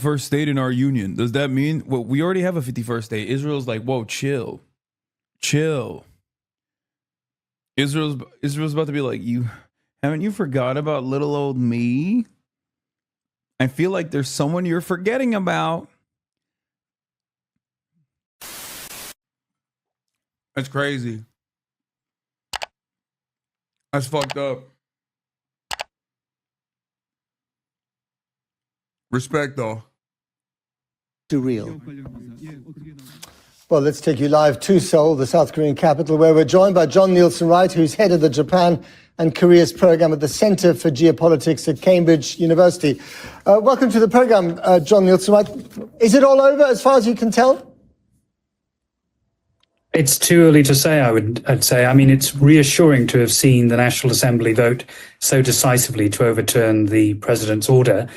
51st state in our union. Does that mean, well, we already have a 51st state? Israel's like, whoa, chill. Israel's about to be like, haven't you forgot about little old me? I feel like there's someone you're forgetting about. That's crazy. That's fucked up. Respect, though. Surreal. Well, let's take you live to Seoul, the South Korean capital, where we're joined by John Nielsen-Wright, who's head of the Japan and Korea's program at the Center for Geopolitics at Cambridge University. Welcome to the program, John Nielsen-Wright. Is it all over as far as you can tell? It's too early to say, I'd say. I mean, it's reassuring to have seen the National Assembly vote so decisively to overturn the president's order.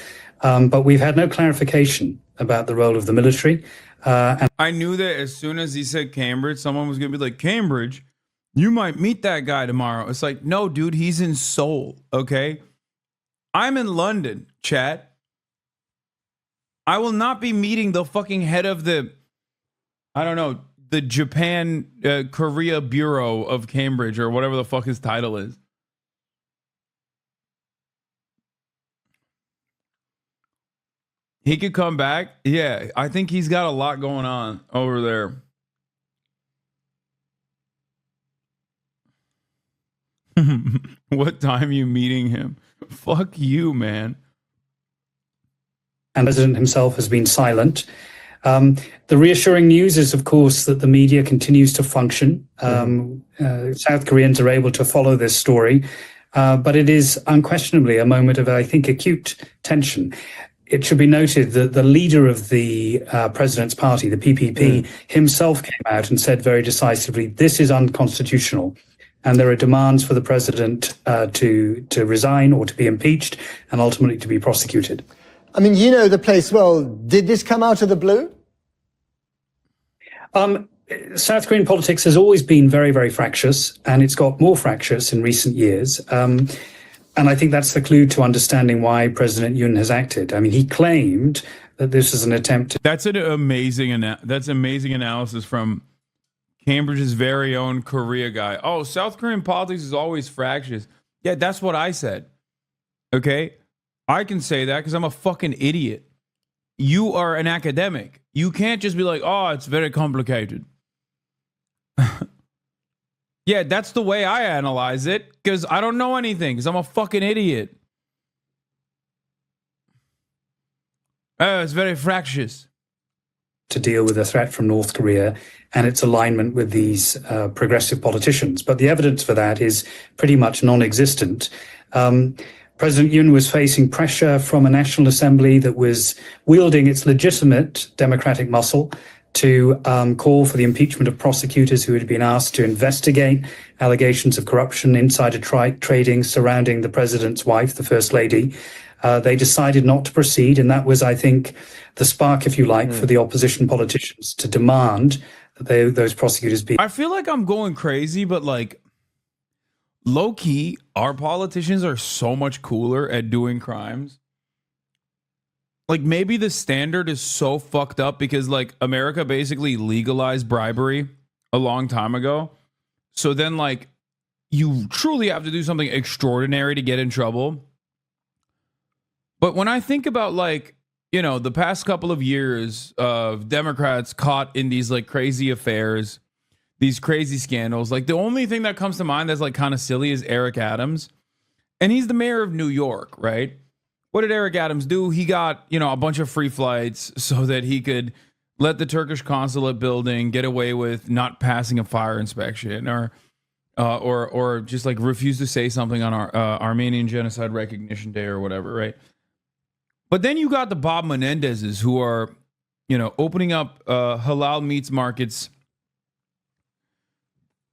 But we've had no clarification about the role of the military. And I knew that as soon as he said Cambridge, someone was going to be like, Cambridge? You might meet that guy tomorrow. It's like, no, dude, he's in Seoul, okay? I'm in London, chat. I will not be meeting the fucking head of the, I don't know, the Japan Korea Bureau of Cambridge or whatever the fuck his title is. He could come back. Yeah, I think he's got a lot going on over there. What time you meeting him? Fuck you, man. the president himself has been silent. The reassuring news is, of course, that the media continues to function. South Koreans are able to follow this story, but it is unquestionably a moment of, I think, acute tension. It should be noted that the leader of the president's party, the PPP, himself came out and said very decisively, this is unconstitutional. And there are demands for the president to resign or to be impeached and ultimately to be prosecuted. I mean, you know the place well. Did this come out of the blue? South Korean politics has always been very, very fractious, and it's got more fractious in recent years. And I think that's the clue to understanding why President Yoon has acted. I mean, he claimed that this is an attempt to... That's amazing analysis from Cambridge's very own Korea guy. Oh, South Korean politics is always fractious. Yeah, that's what I said. Okay? I can say that because I'm a fucking idiot. You are an academic. You can't just be like, oh, it's very complicated. Yeah, that's the way I analyze it because I don't know anything because I'm a fucking idiot. Oh, it's very fractious. To deal with a threat from North Korea and its alignment with these progressive politicians. But the evidence for that is pretty much non-existent. President Yoon was facing pressure from a National Assembly that was wielding its legitimate democratic muscle to call for the impeachment of prosecutors who had been asked to investigate allegations of corruption, insider trading surrounding the president's wife, the First Lady. They decided not to proceed, and that was, I think, the spark, if you like, for the opposition politicians to demand that those prosecutors be... I feel like I'm going crazy, but like, low-key, our politicians are so much cooler at doing crimes. Like, maybe the standard is so fucked up because, like, America basically legalized bribery a long time ago. So then, like, you truly have to do something extraordinary to get in trouble. But when I think about, like, you know, the past couple of years of Democrats caught in these, like, crazy affairs, these crazy scandals, like, the only thing that comes to mind that's, like, kind of silly is Eric Adams. And he's the mayor of New York, right? What did Eric Adams do? He got, you know, a bunch of free flights so that he could let the Turkish consulate building get away with not passing a fire inspection or just, like, refuse to say something on our Armenian Genocide Recognition Day or whatever, right? But then you got the Bob Menendezes who are, you know, opening up halal meats markets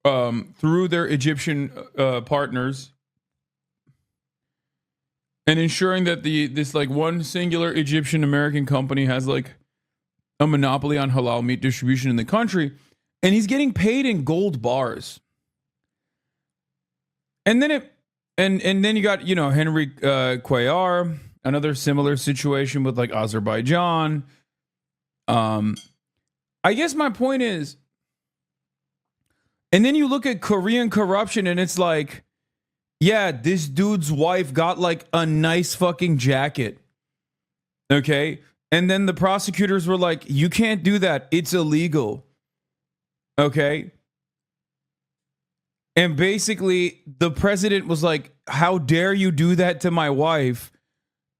through their Egyptian partners and ensuring that this like one singular Egyptian American company has like a monopoly on halal meat distribution in the country, and he's getting paid in gold bars. And then and then you got, you know, Henry Cuellar, another similar situation with like Azerbaijan. I guess my point is, and then you look at Korean corruption and it's like, yeah, this dude's wife got like a nice fucking jacket. Okay. And then the prosecutors were like, you can't do that. It's illegal. Okay. And basically the president was like, how dare you do that to my wife?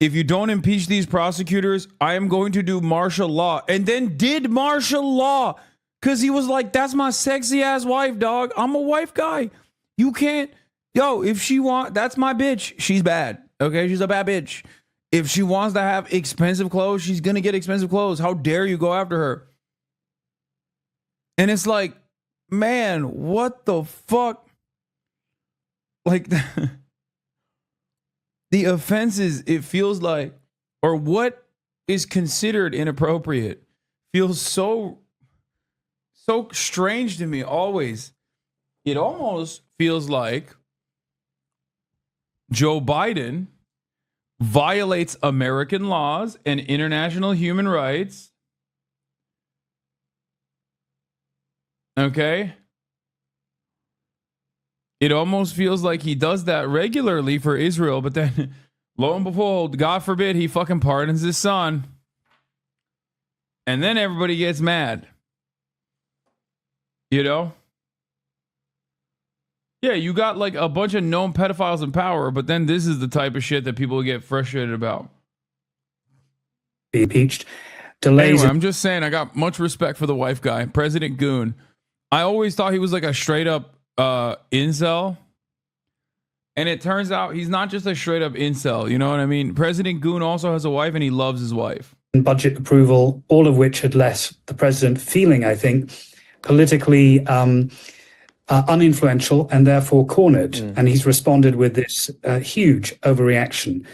If you don't impeach these prosecutors, I am going to do martial law. And then did martial law because he was like, that's my sexy ass wife, dog. I'm a wife guy. You can't. Yo, if she that's my bitch. She's bad. Okay. She's a bad bitch. If she wants to have expensive clothes, she's going to get expensive clothes. How dare you go after her? And it's like, man, what the fuck? Like, the offenses, it feels like, or what is considered inappropriate feels so strange to me always. It almost feels like Joe Biden violates American laws and international human rights. Okay? It almost feels like he does that regularly for Israel, but then lo and behold, God forbid, he fucking pardons his son. And then everybody gets mad. You know? Yeah, you got like a bunch of known pedophiles in power, but then this is the type of shit that people get frustrated about. Be impeached. Delays. Anyway, I'm just saying, I got much respect for the wife guy, President Yoon. I always thought he was like a straight up incel. And it turns out he's not just a straight up incel. You know what I mean? President Yoon also has a wife and he loves his wife. Budget approval, all of which had left the president feeling, I think, politically uninfluential and therefore cornered. And he's responded with this huge overreaction.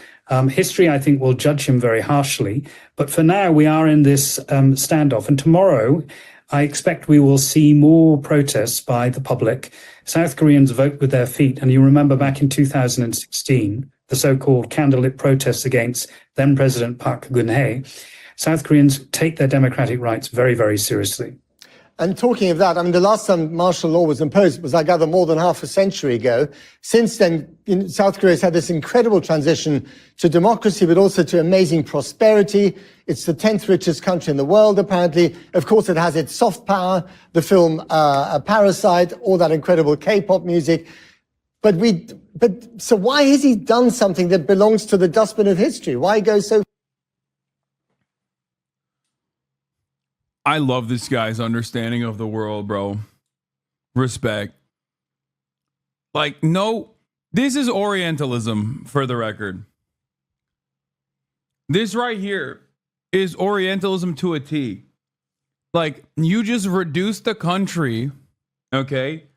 History, I think, will judge him very harshly. But for now, we are in this standoff. And tomorrow, I expect we will see more protests by the public. South Koreans vote with their feet. And you remember back in 2016, the so-called candlelit protests against then President Park Geun-hye. South Koreans take their democratic rights very, very seriously. And talking of that, I mean, the last time martial law was imposed was, I gather, more than half a century ago. Since then, South Korea has had this incredible transition to democracy, but also to amazing prosperity. It's the 10th richest country in the world, apparently. Of course, it has its soft power, the film Parasite, all that incredible K-pop music. But so why has he done something that belongs to the dustbin of history? Why go so? I love this guy's understanding of the world, bro. Respect. Like, no, this is Orientalism, for the record. This right here is Orientalism to a T. Like, you just reduce the country, okay?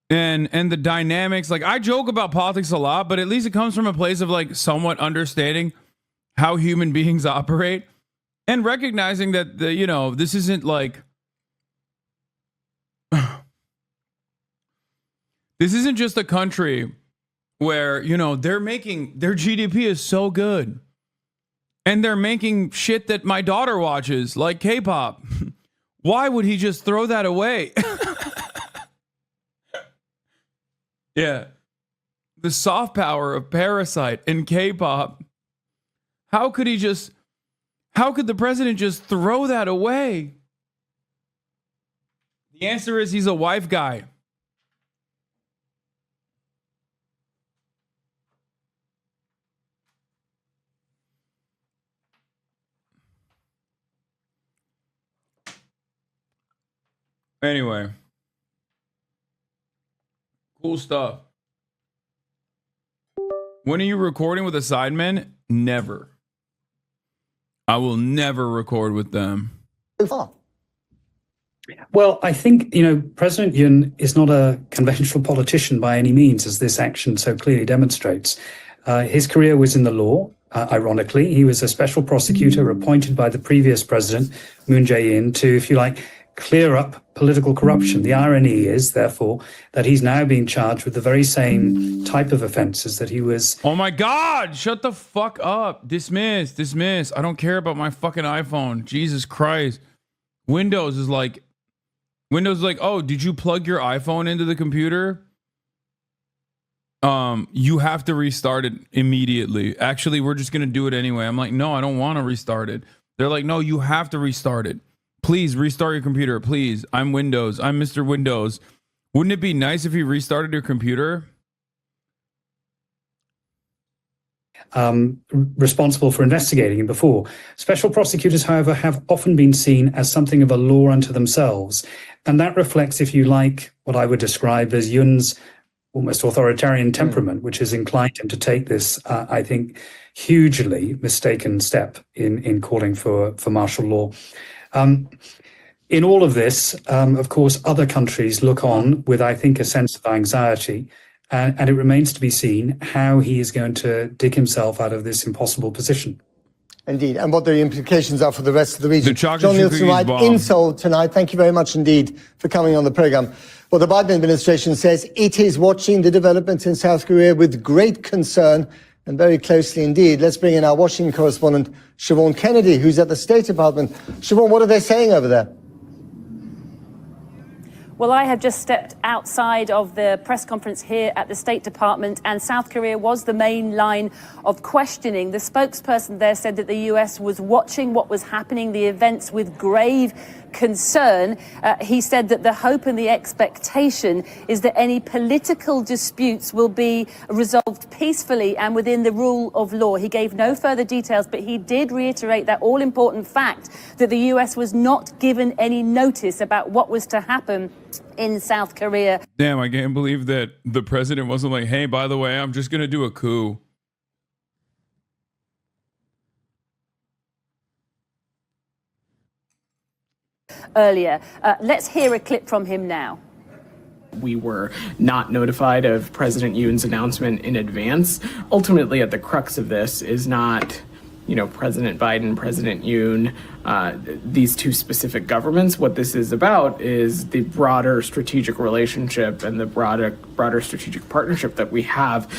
And the dynamics. Like, I joke about politics a lot, but at least it comes from a place of, like, somewhat understanding how human beings operate. And recognizing that, this isn't like, this isn't just a country where, they're making, their GDP is so good. And they're making shit that my daughter watches, like K-pop. Why would he just throw that away? Yeah. The soft power of Parasite and K-pop. How could the president just throw that away? The answer is he's a wife guy. Anyway. Cool stuff. When are you recording with a sideman? Never. I will never record with them. Well, I think, President Yoon is not a conventional politician by any means, as this action so clearly demonstrates. His career was in the law. Ironically, he was a special prosecutor appointed by the previous president, Moon Jae-in, to, if you like, clear up political corruption. The irony is, therefore, that he's now being charged with the very same type of offenses that he was. Oh my God, shut the fuck up. Dismiss, dismiss. I don't care about my fucking iPhone. Jesus Christ. Windows is like, oh, did you plug your iPhone into the computer? You have to restart it immediately. Actually, we're just going to do it anyway. I'm like, no, I don't want to restart it. They're like, no, you have to restart it. Please restart your computer. Please. I'm Windows. I'm Mr. Windows. Wouldn't it be nice if you restarted your computer? Responsible for investigating him before. Special prosecutors, however, have often been seen as something of a law unto themselves. And that reflects, if you like, what I would describe as Yoon's almost authoritarian temperament, which has inclined him to take this, I think, hugely mistaken step in calling for martial law. In all of this, of course, other countries look on with, I think, a sense of anxiety, and it remains to be seen how he is going to dig himself out of this impossible position. Indeed, and what the implications are for the rest of the region. John Nielsen Wright in Seoul tonight. Thank you very much indeed for coming on the program. Well, the Biden administration says it is watching the developments in South Korea with great concern and very closely indeed. Let's bring in our Washington correspondent, Siobhan Kennedy, who's at the State Department. Siobhan, what are they saying over there? Well, I have just stepped outside of the press conference here at the State Department, and South Korea was the main line of questioning. The spokesperson there said that the US was watching what was happening, the events, with grave concern. He said that the hope and the expectation is that any political disputes will be resolved peacefully and within the rule of law. He gave no further details, but he did reiterate that all-important fact that the US was not given any notice about what was to happen in South Korea. Damn, I can't believe that the president wasn't like, hey, by the way, I'm just going to do a coup. Earlier. Let's hear a clip from him now. We were not notified of President Yoon's announcement in advance. Ultimately, at the crux of this is not, President Biden, President Yoon, these two specific governments. What this is about is the broader strategic relationship and the broader strategic partnership that we have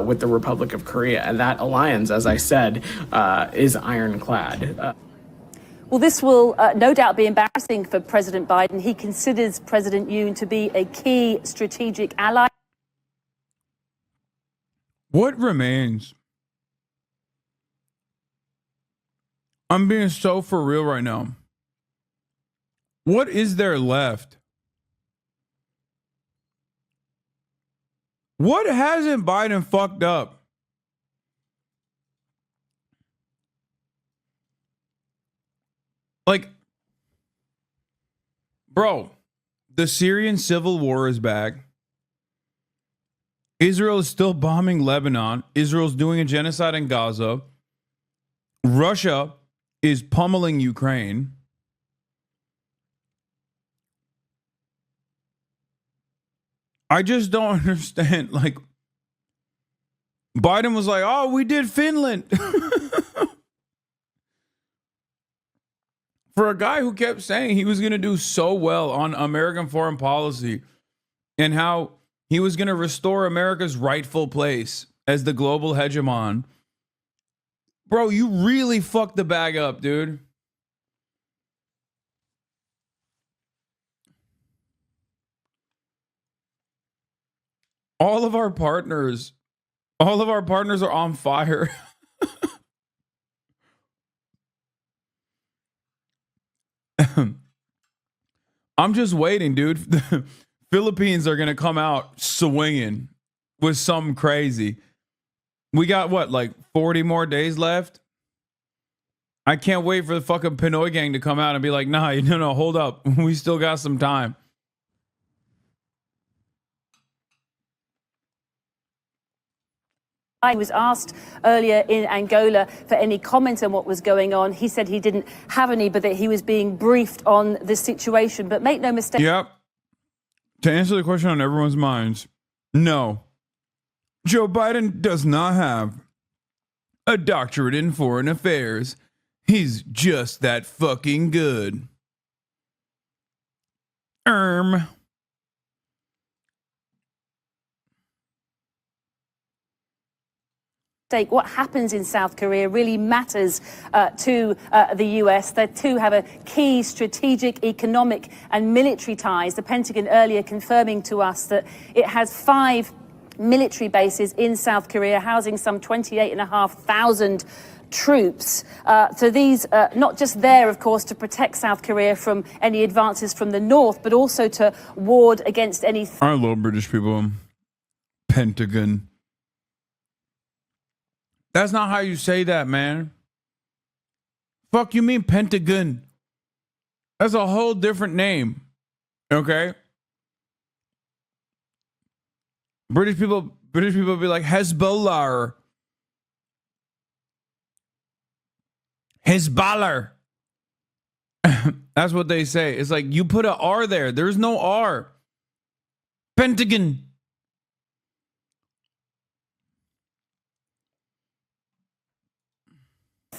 with the Republic of Korea. And that alliance, as I said, is ironclad. Well, this will no doubt be embarrassing for President Biden. He considers President Yoon to be a key strategic ally. What remains? I'm being so for real right now. What is there left? What hasn't Biden fucked up? Like, bro, the Syrian civil war is back. Israel is still bombing Lebanon. Israel's doing a genocide in Gaza. Russia is pummeling Ukraine. I just don't understand. Like, Biden was like, oh, we did Finland. For a guy who kept saying he was going to do so well on American foreign policy and how he was going to restore America's rightful place as the global hegemon. Bro, you really fucked the bag up, dude. All of our partners are on fire. I'm just waiting, dude. The Philippines are going to come out swinging with something crazy. We got what, like 40 more days left? I can't wait for the fucking Pinoy gang to come out and be like, nah, no, hold up. We still got some time. I was asked earlier in Angola for any comment on what was going on. He said he didn't have any, but that he was being briefed on the situation. But make no mistake. Yep. To answer the question on everyone's minds, no. Joe Biden does not have a doctorate in foreign affairs. He's just that fucking good. Erm. What happens in South Korea really matters to the US. The two have a key strategic, economic and military ties. The Pentagon earlier confirming to us that it has 5 military bases in South Korea, housing some 28,500 troops. So these not just there, of course, to protect South Korea from any advances from the north, but also to ward against any... I love British people. Pentagon. That's not how you say that, man. Fuck you mean Pentagon? That's a whole different name. Okay? British people be like Hezbollah. Hezbollah. That's what they say. It's like you put an R there. There's no R. Pentagon.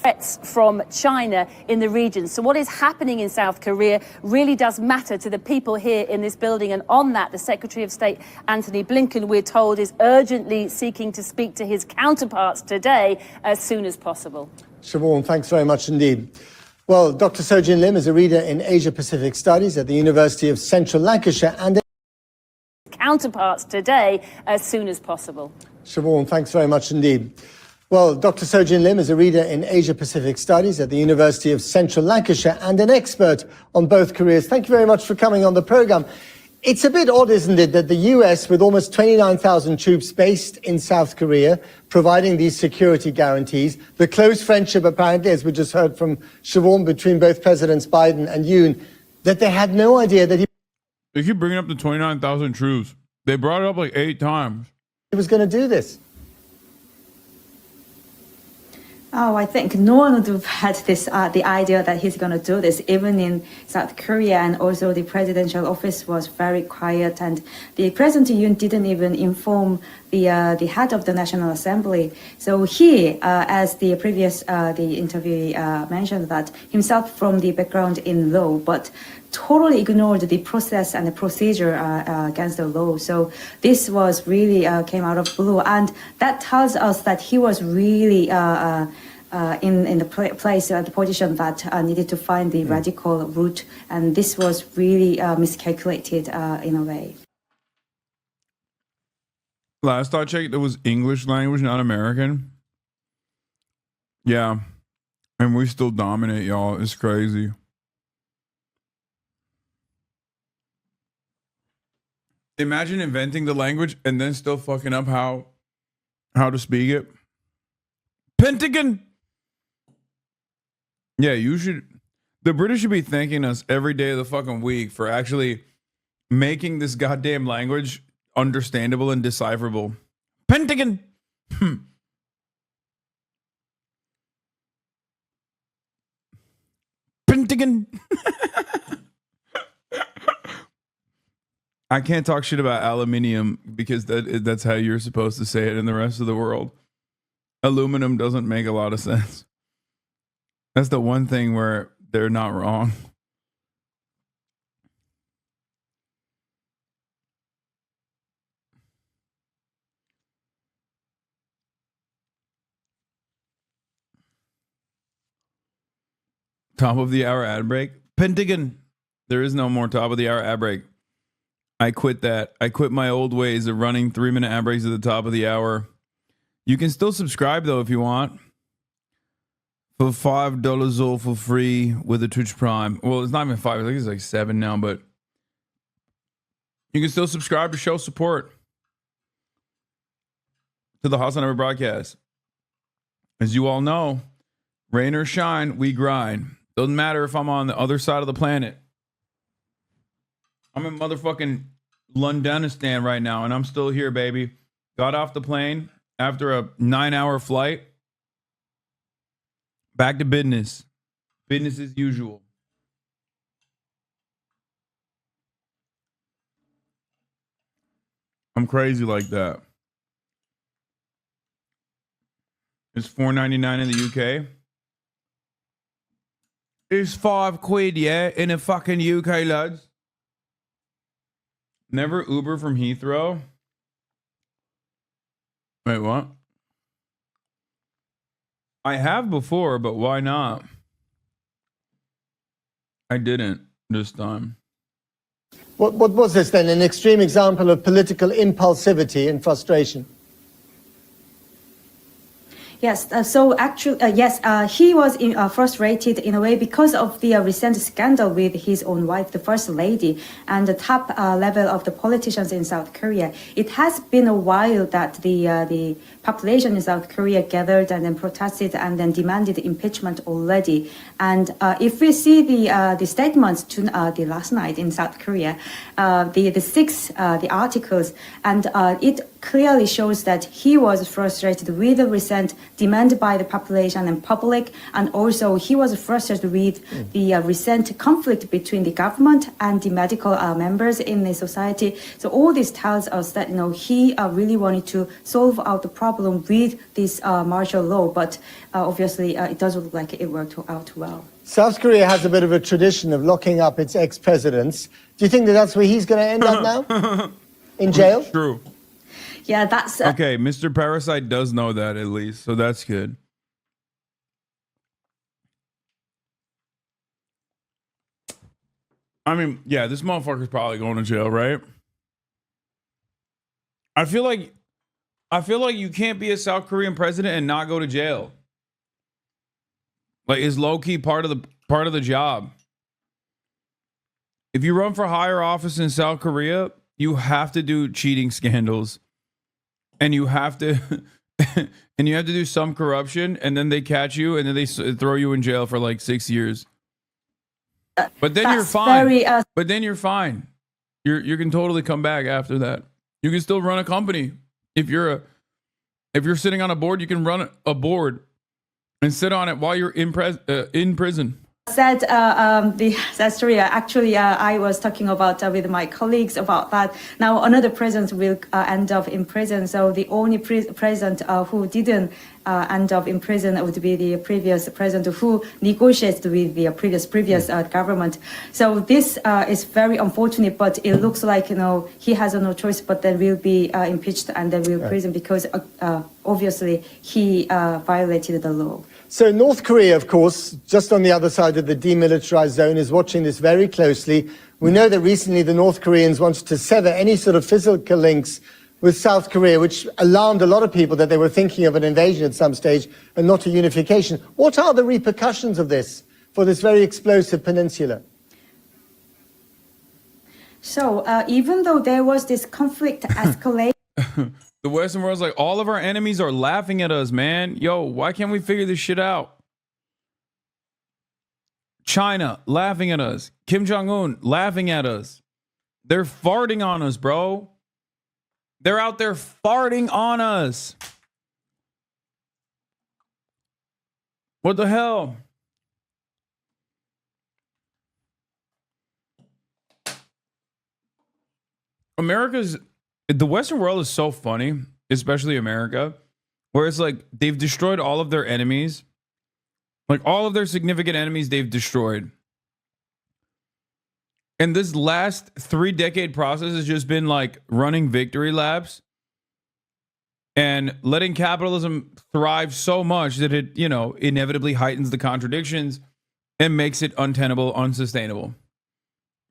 Threats from China in the region. So what is happening in South Korea really does matter to the people here in this building. And on that, the Secretary of State, Antony Blinken, we're told, is urgently seeking to speak to his counterparts today as soon as possible. Siobhan, thanks very much indeed. Well, Dr. Sojin Lim is a reader in Asia-Pacific Studies at the University of Central Lancashire and... Counterparts today as soon as possible. Siobhan, thanks very much indeed. Well, Dr. Sojin Lim is a reader in Asia-Pacific Studies at the University of Central Lancashire and an expert on both Koreas. Thank you very much for coming on the programme. It's a bit odd, isn't it, that the US, with almost 29,000 troops based in South Korea, providing these security guarantees, the close friendship, apparently, as we just heard from Siobhan, between both Presidents Biden and Yoon, that they had no idea that he They keep bringing up the 29,000 troops. They brought it up like 8 times. was going to do this. Oh, I think no one would have had this the idea that he's going to do this, even in South Korea, and also the presidential office was very quiet, and the President Yoon didn't even inform the head of the National Assembly. So he, as the previous the interviewee mentioned, that himself from the background in law, but totally ignored the process and the procedure against the law. So this was really came out of blue, and that tells us that he was really in the place, the position that needed to find the radical route, and this was really miscalculated in a way. Last I checked, it was English language, not American. Yeah. And we still dominate, y'all. It's crazy. Imagine inventing the language and then still fucking up how to speak it. Pentagon. Yeah, you should. The British should be thanking us every day of the fucking week for actually making this goddamn language understandable and decipherable. Pentagon. Pentagon. I can't talk shit about aluminium because that's how you're supposed to say it in the rest of the world. Aluminum doesn't make a lot of sense. That's the one thing where they're not wrong. Top of the hour ad break. Pentagon. There is no more top of the hour ad break. I quit that. I quit my old ways of running 3-minute ad breaks at the top of the hour. You can still subscribe though if you want. For $5 all for free with a Twitch Prime. Well, it's not even 5. I think it's like 7 now, but you can still subscribe to show support to the HasanAbi broadcast. As you all know, rain or shine, we grind. Doesn't matter if I'm on the other side of the planet. I'm in motherfucking Londonistan right now, and I'm still here, baby. Got off the plane after a 9-hour flight. Back to business. Business as usual. I'm crazy like that. It's $4.99 in the UK. It's £5, yeah, in a fucking UK, lads. Never Uber from Heathrow? Wait, what? I have before, but why not? I didn't this time. What was this then? An extreme example of political impulsivity and frustration? Yes, so actually, yes, he was frustrated in a way because of the recent scandal with his own wife, the first lady, and the top level of the politicians in South Korea. It has been a while that the population in South Korea gathered and then protested and then demanded impeachment already. And if we see the statements to the last night in South Korea, the articles, and it clearly shows that he was frustrated with the recent demand by the population and public, and also he was frustrated with the recent conflict between the government and the medical members in the society. So all this tells us that he really wanted to solve out the problem with this martial law, but obviously it doesn't look like it worked out well. South Korea has a bit of a tradition of locking up its ex-presidents. Do you think that that's where he's going to end up now? In jail? True. Yeah, that's... Okay, Mr. Parasite does know that at least, so that's good. I mean, yeah, this motherfucker's probably going to jail, right? I feel like you can't be a South Korean president and not go to jail. Like, is low-key part of the job. If you run for higher office in South Korea, you have to do cheating scandals. And you have to do some corruption, and then they catch you, and then they throw you in jail for like 6 years. But then you're fine. But then you're fine. You can totally come back after that. You can still run a company. If you're sitting on a board, you can run a board and sit on it while you're in prison. That's true. Actually, I was talking about with my colleagues about that. Now, another president will end up in prison. So the only president who didn't end up in prison would be the previous president who negotiated with the previous government. So this is very unfortunate, but it looks like he has no choice, but then will be impeached and then will prison because obviously he violated the law. So North Korea, of course, just on the other side of the demilitarized zone, is watching this very closely. We know that recently the North Koreans wanted to sever any sort of physical links with South Korea, which alarmed a lot of people that they were thinking of an invasion at some stage and not a unification. What are the repercussions of this for this very explosive peninsula? So even though there was this conflict escalation, the Western world's like, all of our enemies are laughing at us, man. Yo, why can't we figure this shit out? China laughing at us. Kim Jong-un laughing at us. They're farting on us, bro. They're out there farting on us. What the hell? The Western world is so funny, especially America, where it's like they've destroyed all of their enemies. Like all of their significant enemies they've destroyed. And this last 3-decade process has just been like running victory laps and letting capitalism thrive so much that it, inevitably heightens the contradictions and makes it untenable, unsustainable.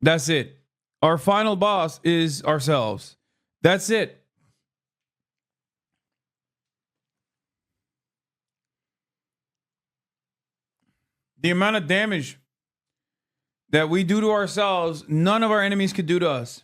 That's it. Our final boss is ourselves. That's it. The amount of damage that we do to ourselves, none of our enemies could do to us.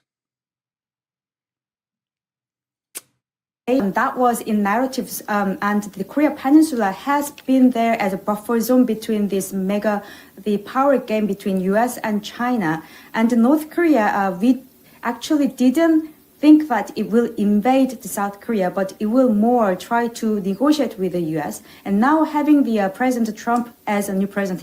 And that was in narratives, and the Korea Peninsula has been there as a buffer zone between the power game between U.S. and China. And North Korea, we actually didn't think that it will invade the South Korea, but it will more try to negotiate with the U.S. And now having the President Trump as a new president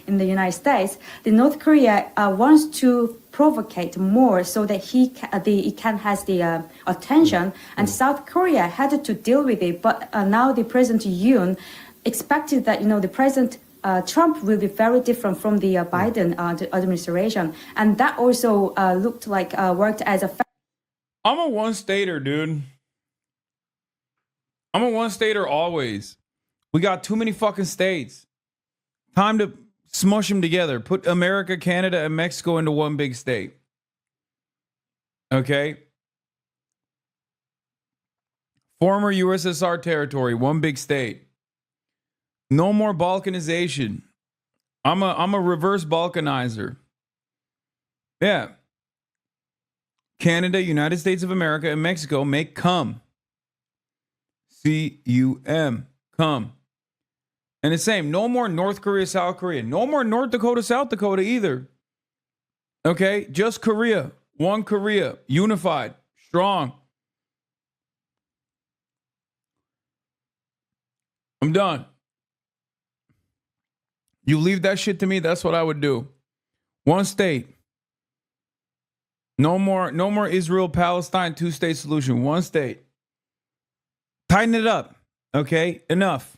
in the United States, the North Korea wants to provocate more so that it can has the attention, and South Korea had to deal with it. But now the President Yoon expected that the President Trump will be very different from the Biden administration, and that also looked like worked as a I'm a one-stater, dude. I'm a one-stater always. We got too many fucking states. Time to smush them together. Put America, Canada, and Mexico into one big state. Okay? Former USSR territory, one big state. No more balkanization. I'm a reverse balkanizer. Yeah. Canada, United States of America, and Mexico make cum. C-U-M. Cum. And the same. No more North Korea, South Korea. No more North Dakota, South Dakota either. Okay? Just Korea. One Korea. Unified. Strong. I'm done. You leave that shit to me, that's what I would do. One state. No more Israel, Palestine, two-state solution. One state. Tighten it up. Okay? Enough.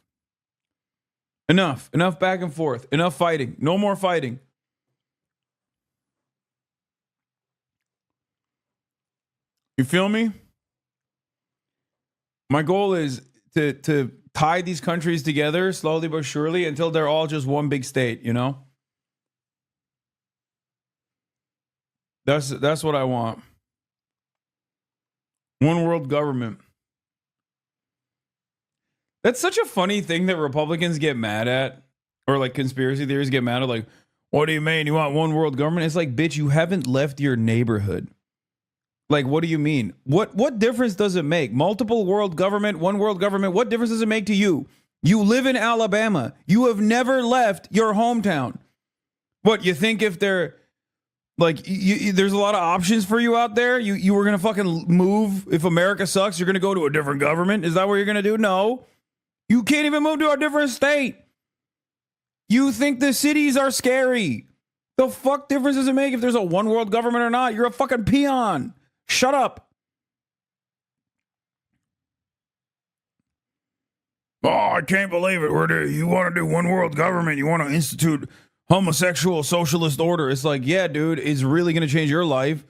Enough back and forth. Enough fighting. No more fighting. You feel me? My goal is to tie these countries together slowly but surely until they're all just one big state, you know? That's what I want. One world government. That's such a funny thing that Republicans get mad at, or like conspiracy theories get mad at, like, what do you mean? You want one world government? It's like, bitch, you haven't left your neighborhood. Like, what do you mean? What difference does it make? Multiple world government, one world government, what difference does it make to you? You live in Alabama. You have never left your hometown. What, you think if they're, like, there's a lot of options for you out there? You were going to fucking move, if America sucks, you're going to go to a different government? Is that what you're going to do? No. You can't even move to a different state. You think the cities are scary. The fuck difference does it make if there's a one world government or not? You're a fucking peon. Shut up. Oh, I can't believe it. You want to do one world government. You want to institute homosexual socialist order. It's like, yeah, dude, it's really going to change your life.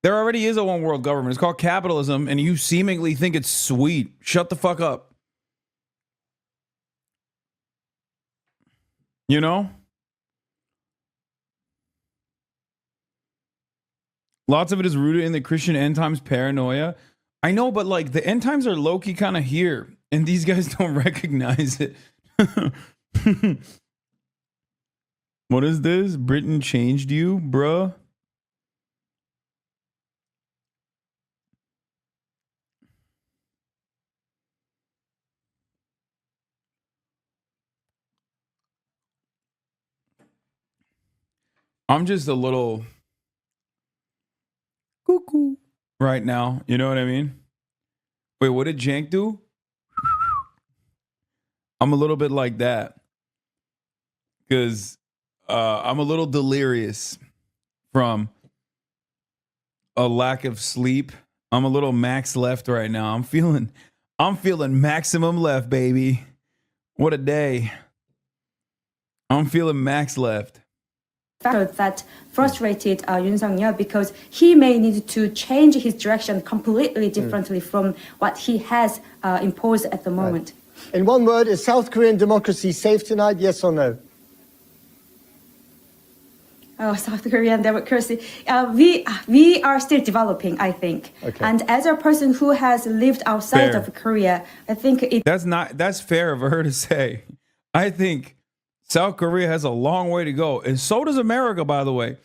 There already is a one world government. It's called capitalism, and you seemingly think it's sweet. Shut the fuck up. You know? Lots of it is rooted in the Christian end times paranoia. I know, but like the end times are low-key kind of here, and these guys don't recognize it. What is this? Britain changed you, bruh? I'm just a little cuckoo right now. You know what I mean? Wait, what did Jank do? I'm a little bit like that. Because I'm a little delirious from a lack of sleep. I'm a little max left right now. I'm feeling maximum left, baby. What a day. I'm feeling max left. That frustrated Yoon Suk-yeol because he may need to change his direction completely differently from what he has imposed at the moment. Right. In one word, is South Korean democracy safe tonight, yes or no? Oh, South Korean democracy. We are still developing, I think. Okay. And as a person who has lived outside of Korea, I think that's fair of her to say. I think South Korea has a long way to go. And so does America, by the way.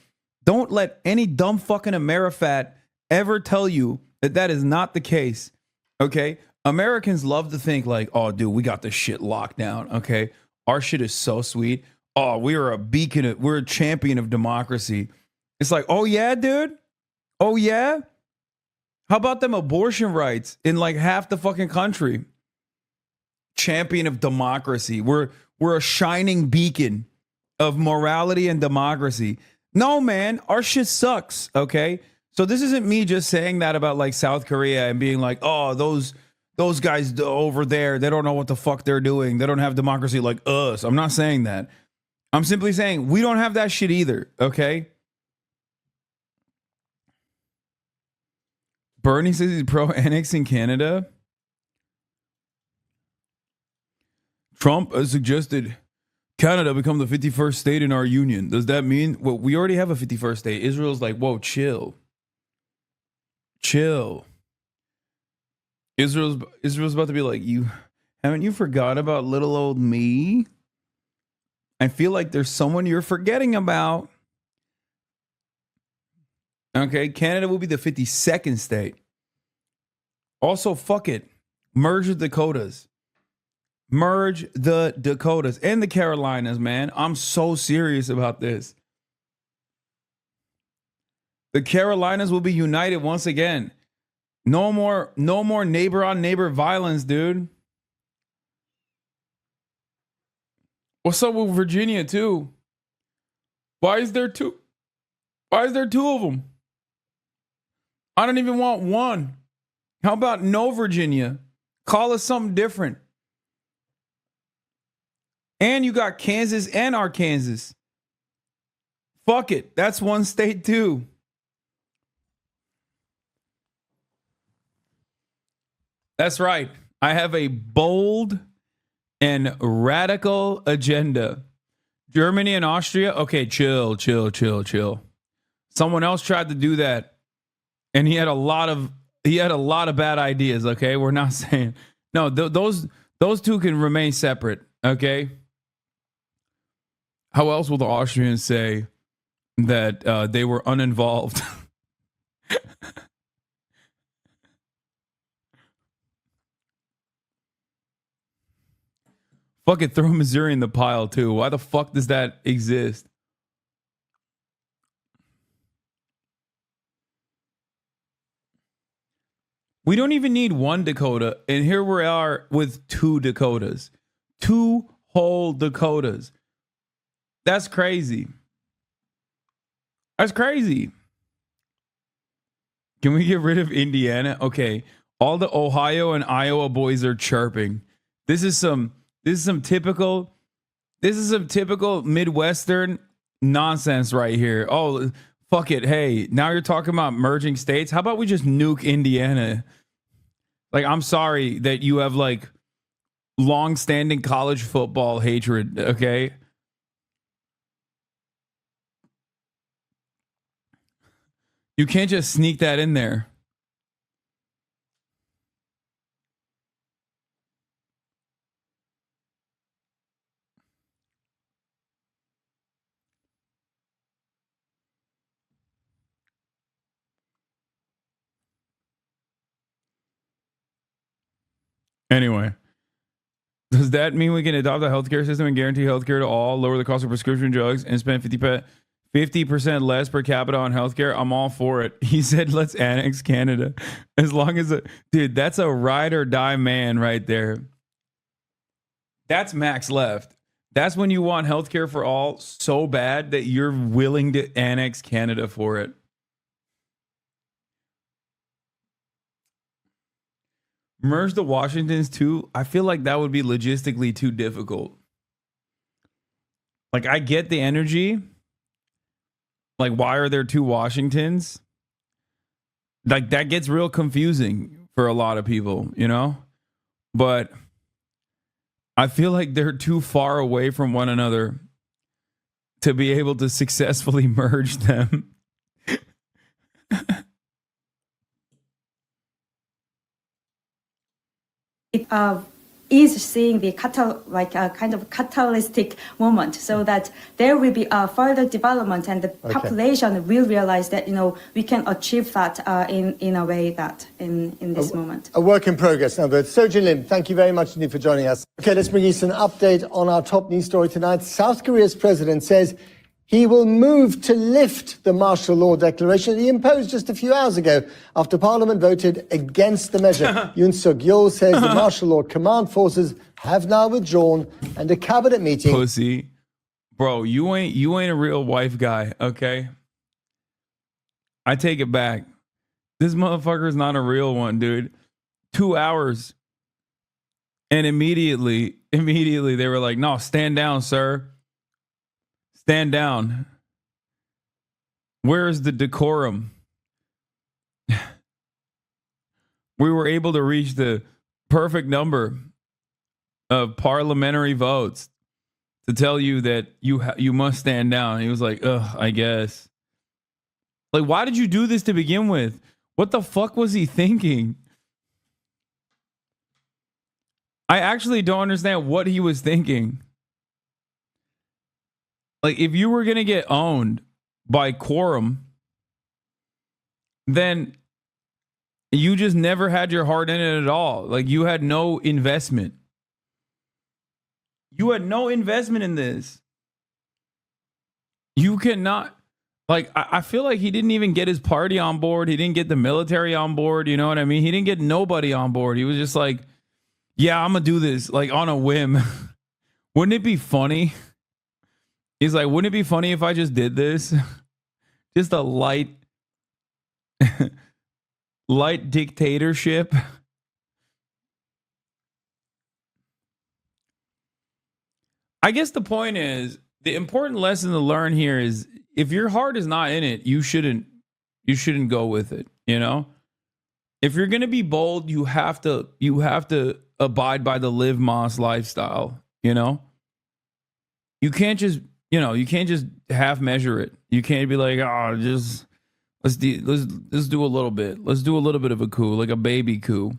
Don't let any dumb fucking Amerifat ever tell you that that is not the case. Okay? Americans love to think like, oh, dude, we got this shit locked down. Okay? Our shit is so sweet. Oh, we are a beacon. We're a champion of democracy. It's like, oh, yeah, dude? Oh, yeah? How about them abortion rights in like half the fucking country? Champion of democracy. We're a shining beacon of morality and democracy. No, man, our shit sucks, okay? So this isn't me just saying that about like South Korea and being like, oh, those guys over there, they don't know what the fuck they're doing. They don't have democracy like us. I'm not saying that. I'm simply saying we don't have that shit either, okay? Bernie says he's pro annexing Canada. Trump has suggested Canada become the 51st state in our union. Does that mean, well, we already have a 51st state? Israel's like, whoa, chill. Israel's about to be like, haven't you forgot about little old me? I feel like there's someone you're forgetting about. Okay, Canada will be the 52nd state. Also, fuck it. Merge the Dakotas. Merge the Dakotas and the Carolinas, man. I'm so serious about this. The Carolinas will be united once again. No more neighbor on neighbor violence, dude. What's up with Virginia too? Why is there two of them? I don't even want one. How about no Virginia? Call us something different. And you got Kansas and Arkansas. Fuck it. That's one state too. That's right. I have a bold and radical agenda. Germany and Austria. Okay, chill. Someone else tried to do that. And he had a lot of bad ideas, okay? We're not saying no, those two can remain separate, okay? How else will the Austrians say that they were uninvolved? Fuck it, throw Missouri in the pile too. Why the fuck does that exist? We don't even need one Dakota, and here we are with 2 Dakotas. 2 whole Dakotas. That's crazy. That's crazy. Can we get rid of Indiana? Okay. All the Ohio and Iowa boys are chirping. This is some typical Midwestern nonsense right here. Oh, fuck it. Hey, now you're talking about merging states. How about we just nuke Indiana? Like, I'm sorry that you have like long-standing college football hatred, okay? You can't just sneak that in there. Anyway, does that mean we can adopt a healthcare system and guarantee healthcare to all, lower the cost of prescription drugs, and spend 50% less per capita on healthcare? I'm all for it. He said, let's annex Canada. As long as dude, that's a ride or die man right there. That's max left. That's when you want healthcare for all so bad that you're willing to annex Canada for it. Merge the Washingtons too. I feel like that would be logistically too difficult. Like, I get the energy. Like, why are there 2 Washingtons? Like, that gets real confusing for a lot of people, you know? But I feel like they're too far away from one another to be able to successfully merge them. Is seeing the kind of catalytic moment, so that there will be a further development, and the population will realize that we can achieve that in a way that in this moment. A work in progress now, but Sojin Lim, thank you very much indeed for joining us. Okay, let's bring you an update on our top news story tonight. South Korea's president says he will move to lift the martial law declaration he imposed just a few hours ago after Parliament voted against the measure. Yoon Suk-yeol says the martial law command forces have now withdrawn, and a cabinet meeting. Pussy, bro, you ain't a real wife guy, okay? I take it back. This motherfucker is not a real one, dude. 2 hours, and immediately they were like, "No, stand down, sir. Stand down. Where is the decorum?" we were able to reach the perfect number of parliamentary votes to tell you that you must stand down. He was like, ugh, I guess. Like, why did you do this to begin with? What the fuck was he thinking? I actually don't understand what he was thinking. Like, if you were going to get owned by quorum, then you just never had your heart in it at all. Like, you had no investment. You had no investment in this. You cannot, like, I feel like he didn't even get his party on board. He didn't get the military on board. You know what I mean? He didn't get nobody on board. He was just like, yeah, I'm going to do this, like, on a whim. Wouldn't it be funny? He's like, wouldn't it be funny if I just did this? Just a light dictatorship. I guess the point is, the important lesson to learn here is, if your heart is not in it, you shouldn't go with it, you know? If you're going to be bold, you have to abide by the Live Moss lifestyle, you know? You can't just half measure it. You can't be like, oh, just let's do a little bit. Let's do a little bit of a coup, like a baby coup.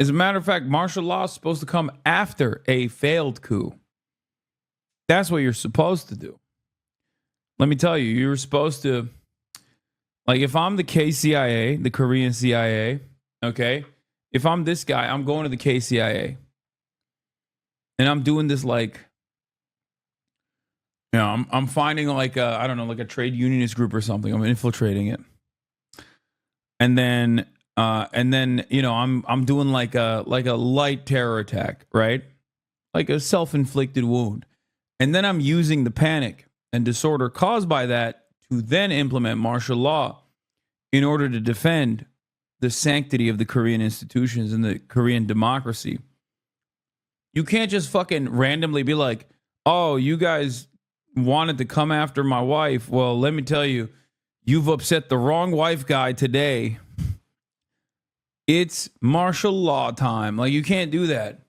As a matter of fact, martial law is supposed to come after a failed coup. That's what you're supposed to do. Let me tell you, you're supposed to, like, if I'm the KCIA, the Korean CIA, okay? If I'm this guy, I'm going to the KCIA. And I'm doing this, like, you know, I'm finding like a, I don't know, like a trade unionist group or something. I'm infiltrating it. And then you know, I'm doing like a light terror attack, right? Like a self-inflicted wound. And then I'm using the panic and disorder caused by that to then implement martial law in order to defend the sanctity of the Korean institutions and the Korean democracy. You can't just fucking randomly be like, oh, you guys wanted to come after my wife. Well, let me tell you, you've upset the wrong wife guy today. It's martial law time. Like, you can't do that.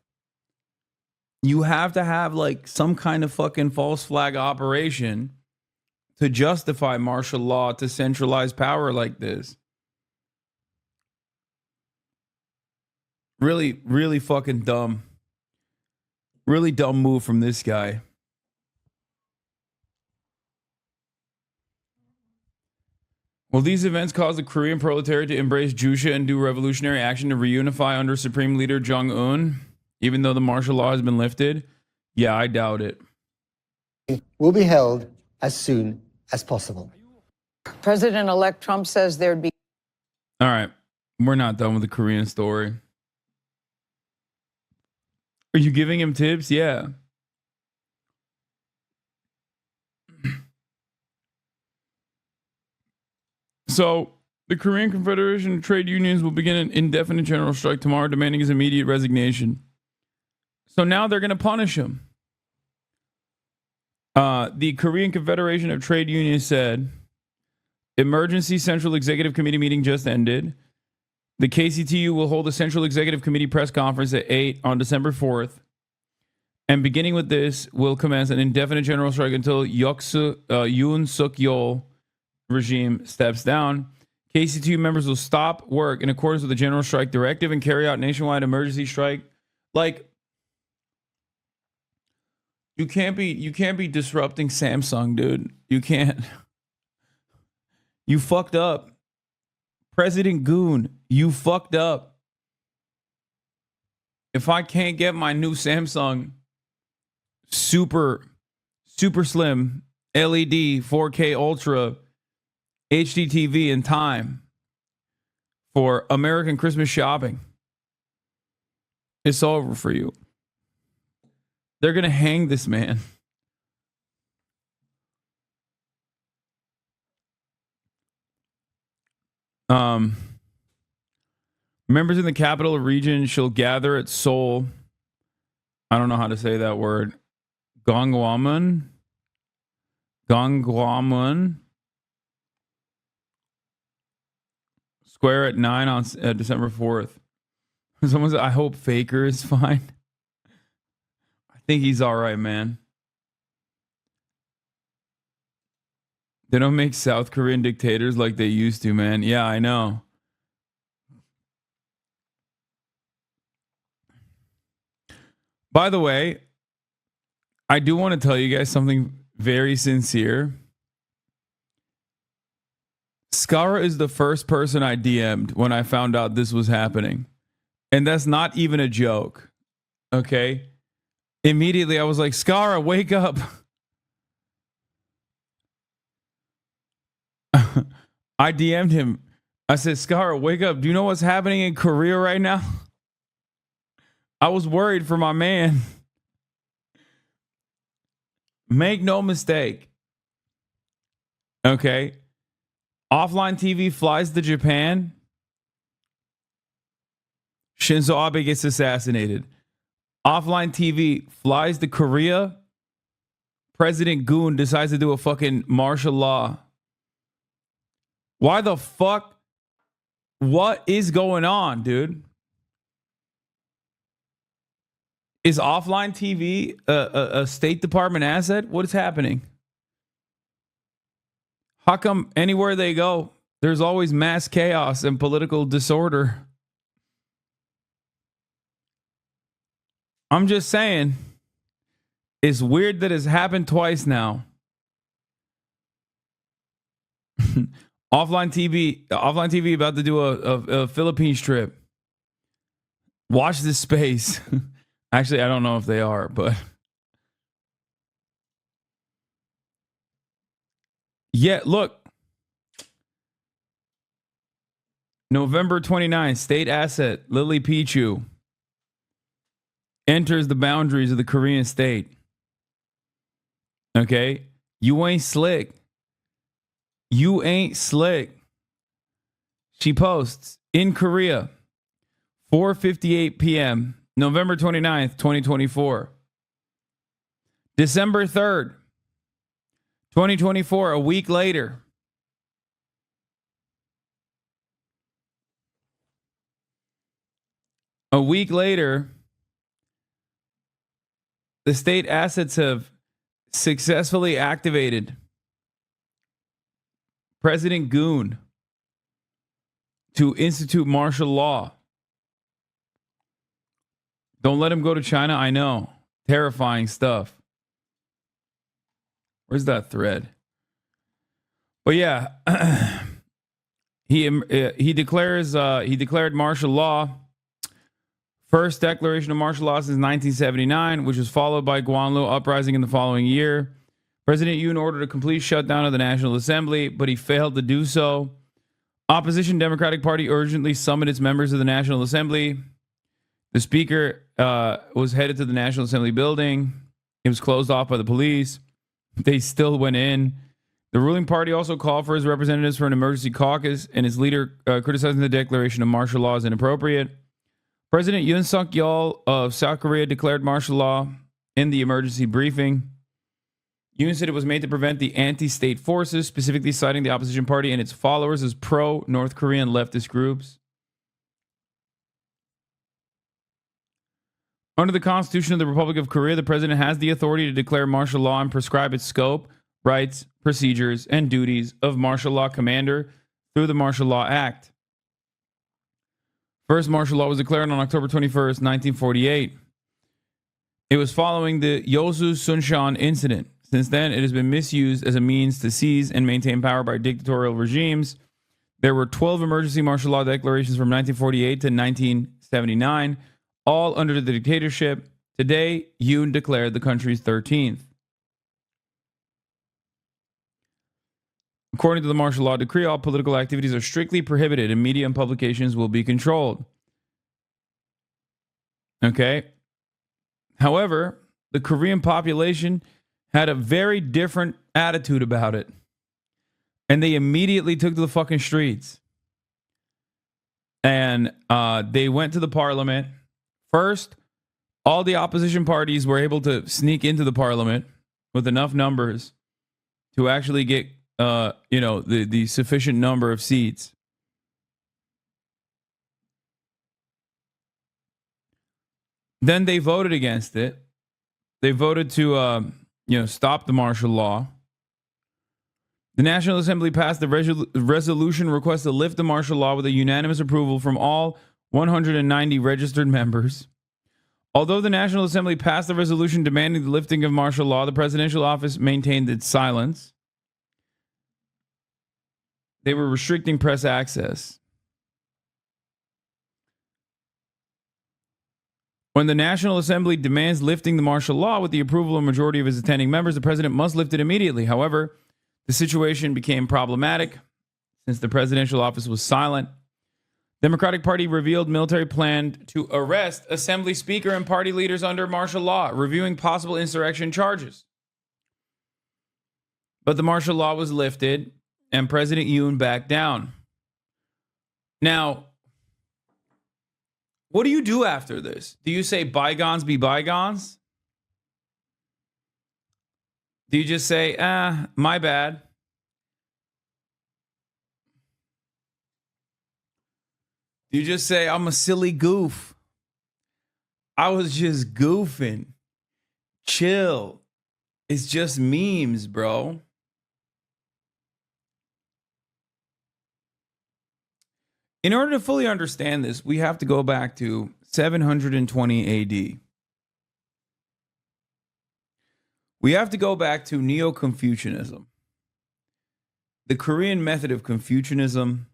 You have to have like some kind of fucking false flag operation to justify martial law to centralize power like this. Really, really fucking dumb. Really dumb move from this guy. Well, these events caused the Korean proletariat to embrace Jusha and do revolutionary action to reunify under Supreme Leader Jong-un, even though the martial law has been lifted. Yeah, I doubt it. Will be held as soon as possible. President-elect Trump says there'd be... All right. We're not done with the Korean story. Are you giving him tips? Yeah. So, the Korean Confederation of Trade Unions will begin an indefinite general strike tomorrow, demanding his immediate resignation. So now they're going to punish him. The Korean Confederation of Trade Unions said, emergency Central Executive Committee meeting just ended. The KCTU will hold a Central Executive Committee press conference at 8 on December 4th. And beginning with this, will commence an indefinite general strike until Yoon Suk-yeol regime steps down. KCTU members will stop work in accordance with the general strike directive and carry out nationwide emergency strike. Like, you can't be disrupting Samsung, dude. You can't. You fucked up. President Yoon, you fucked up. If I can't get my new Samsung super slim LED 4K Ultra HD TV in time for American Christmas shopping, it's over for you. They're going to hang this man. Members in the capital region shall gather at Seoul. I don't know how to say that word. Gangwon Square at 9 on December 4th. Someone said, I hope Faker is fine. I think he's all right, man. They don't make South Korean dictators like they used to, man. Yeah, I know. By the way, I do want to tell you guys something very sincere. Skara is the first person I DM'd when I found out this was happening. And that's not even a joke. Okay? Immediately I was like, Skara, wake up. I DM'd him. I said, Skara, wake up. Do you know what's happening in Korea right now? I was worried for my man. Make no mistake. Okay? Offline TV flies to Japan. Shinzo Abe gets assassinated. Offline TV flies to Korea. President Yoon decides to do a fucking martial law. Why the fuck? What is going on, dude? Is offline TV a State Department asset? What is happening? How come anywhere they go, there's always mass chaos and political disorder? I'm just saying, it's weird that it's happened twice now. Offline TV about to do a Philippines trip. Watch this space. Actually, I don't know if they are, but yeah, look. November 29th, state asset Lily Pichu enters the boundaries of the Korean state. Okay? You ain't slick. You ain't slick. She posts in Korea, 4:58 p.m., November 29th, 2024. December 3rd, 2024, a week later. A week later, the state assets have successfully activated President Yoon to institute martial law. Don't let him go to China. I know. Terrifying stuff. Where's that thread? But yeah, he declared martial law. First declaration of martial law since 1979, which was followed by Guanlu uprising in the following year. President Yoon ordered a complete shutdown of the National Assembly, but he failed to do so. Opposition Democratic Party urgently summoned its members of the National Assembly. The speaker was headed to the National Assembly building. It was closed off by the police. They still went in. The ruling party also called for his representatives for an emergency caucus, and its leader criticizing the declaration of martial law as inappropriate. President Yoon Suk-yeol of South Korea declared martial law in the emergency briefing. Yoon said it was made to prevent the anti-state forces, specifically citing the opposition party and its followers as pro-North Korean leftist groups. Under the Constitution of the Republic of Korea, the president has the authority to declare martial law and prescribe its scope, rights, procedures, and duties of martial law commander through the Martial Law Act. First martial law was declared on October 21st, 1948. It was following the Yosu Sunshan incident. Since then, it has been misused as a means to seize and maintain power by dictatorial regimes. There were 12 emergency martial law declarations from 1948 to 1979, all under the dictatorship. Today, Yoon declared the country's 13th. According to the martial law decree, all political activities are strictly prohibited and media and publications will be controlled. Okay. However, the Korean population had a very different attitude about it. And they immediately took to the fucking streets. And they went to the parliament. First, all the opposition parties were able to sneak into the parliament with enough numbers to actually get the sufficient number of seats. Then they voted against it. They voted to, stop the martial law. The National Assembly passed the resolution request to lift the martial law with a unanimous approval from all 190 registered members. Although the National Assembly passed the resolution demanding the lifting of martial law, the presidential office maintained its silence. They were restricting press access. When the National Assembly demands lifting the martial law with the approval of a majority of its attending members, the president must lift it immediately. However, the situation became problematic since the presidential office was silent. Democratic Party revealed military planned to arrest Assembly Speaker and party leaders under martial law, reviewing possible insurrection charges. But the martial law was lifted and President Yoon backed down. Now, what do you do after this? Do you say bygones be bygones? Do you just say, my bad? Do you just say, I'm a silly goof? I was just goofing. Chill. It's just memes, bro. In order to fully understand this, we have to go back to 720 AD. We have to go back to Neo-Confucianism, the Korean method of Confucianism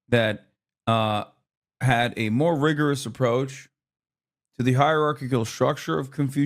that had a more rigorous approach to the hierarchical structure of Confucianism.